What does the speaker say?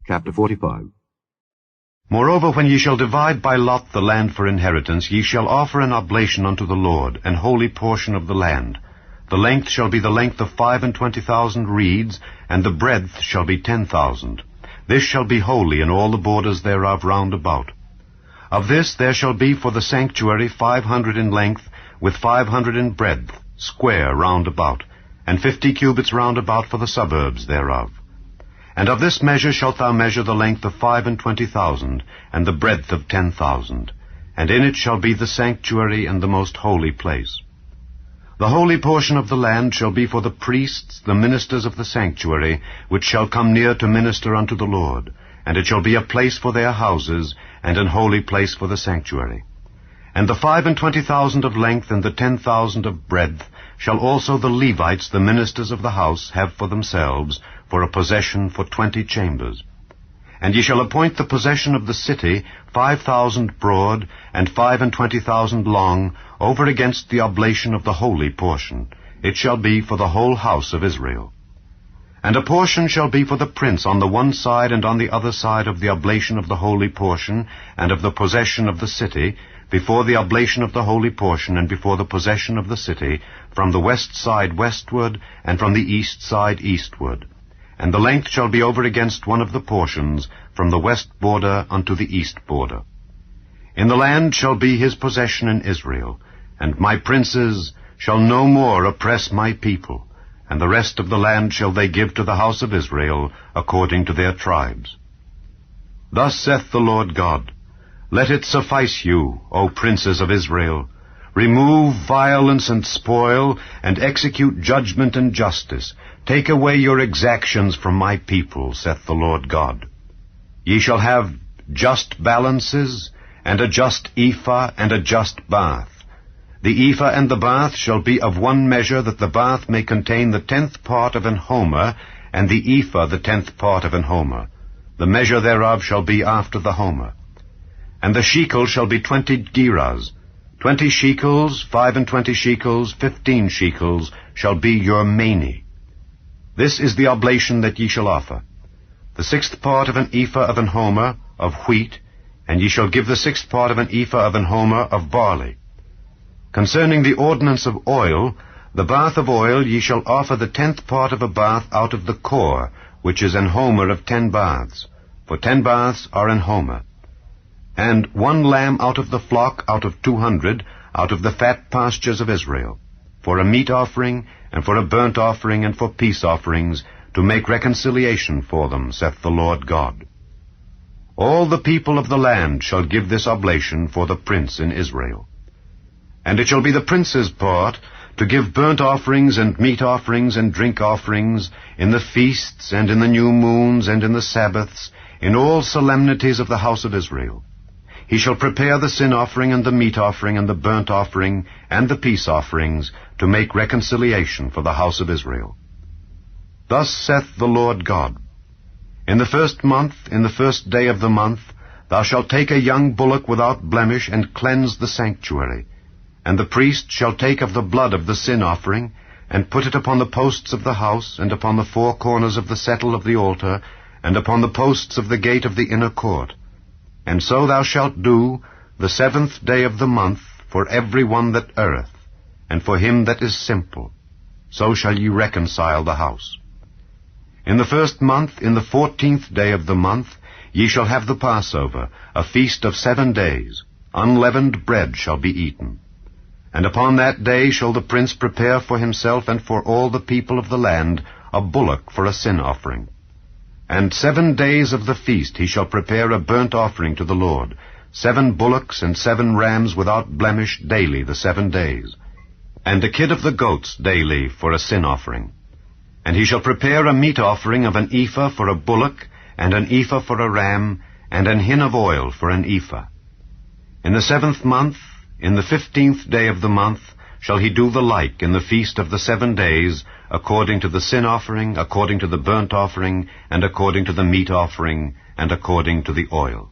Chapter 45. Moreover, when ye shall divide by lot the land for inheritance, ye shall offer an oblation unto the Lord, an holy portion of the land. The length shall be the length of 25,000 reeds, and the breadth shall be 10,000. This shall be holy in all the borders thereof round about. Of this there shall be for the sanctuary 500 in length, with 500 in breadth, square round about, and 50 cubits round about for the suburbs thereof. And of this measure shalt thou measure the length of 25,000, and the breadth of 10,000. And in it shall be the sanctuary and the most holy place. The holy portion of the land shall be for the priests, the ministers of the sanctuary, which shall come near to minister unto the Lord. And it shall be a place for their houses, and an holy place for the sanctuary. And the 25,000 of length, and the 10,000 of breadth, shall also the Levites, the ministers of the house, have for themselves, for a possession for 20 chambers. And ye shall appoint the possession of the city 5,000 broad, and 25,000 long, over against the oblation of the holy portion. It shall be for the whole house of Israel. And a portion shall be for the prince on the one side and on the other side of the oblation of the holy portion, and of the possession of the city, before the oblation of the holy portion, and before the possession of the city, from the west side westward, and from the east side eastward. And the length shall be over against one of the portions, from the west border unto the east border. In the land shall be his possession in Israel, and my princes shall no more oppress my people, and the rest of the land shall they give to the house of Israel, according to their tribes. Thus saith the Lord God, Let it suffice you, O princes of Israel. Remove violence and spoil, and execute judgment and justice. Take away your exactions from my people, saith the Lord God. Ye shall have just balances, and a just ephah, and a just bath. The ephah and the bath shall be of one measure, that the bath may contain the 10th part of an homer, and the ephah the 10th part of an homer. The measure thereof shall be after the homer. And the shekel shall be 20 gerahs. 20 shekels, 25 shekels, 15 shekels shall be your mani. This is the oblation that ye shall offer. The 6th part of an ephah of an homer of wheat, and ye shall give the 6th part of an ephah of an homer of barley. Concerning the ordinance of oil, the bath of oil ye shall offer the 10th part of a bath out of the core, which is an homer of 10 baths. For 10 baths are an homer. And 1 lamb out of the flock, out of 200, out of the fat pastures of Israel, for a meat offering, and for a burnt offering, and for peace offerings, to make reconciliation for them, saith the Lord God. All the people of the land shall give this oblation for the prince in Israel. And it shall be the prince's part to give burnt offerings and meat offerings and drink offerings in the feasts and in the new moons and in the Sabbaths, in all solemnities of the house of Israel. He shall prepare the sin offering and the meat offering and the burnt offering and the peace offerings to make reconciliation for the house of Israel. Thus saith the Lord God, In the 1st month, in the 1st day of the month, thou shalt take a young bullock without blemish and cleanse the sanctuary. And the priest shall take of the blood of the sin offering, and put it upon the posts of the house, and upon the 4 corners of the settle of the altar, and upon the posts of the gate of the inner court. And so thou shalt do the 7th day of the month for every one that erreth, and for him that is simple. So shall ye reconcile the house. In the 1st month, in the 14th day of the month, ye shall have the Passover, a feast of 7 days. Unleavened bread shall be eaten. And upon that day shall the prince prepare for himself and for all the people of the land a bullock for a sin offering. And 7 days of the feast he shall prepare a burnt offering to the Lord, 7 bullocks and 7 rams without blemish daily the 7 days, and a kid of the goats daily for a sin offering. And he shall prepare a meat offering of an ephah for a bullock, and an ephah for a ram, and an hin of oil for an ephah. In the 7th month, in the 15th day of the month, shall he do the like in the feast of the 7 days, according to the sin offering, according to the burnt offering, and according to the meat offering, and according to the oil.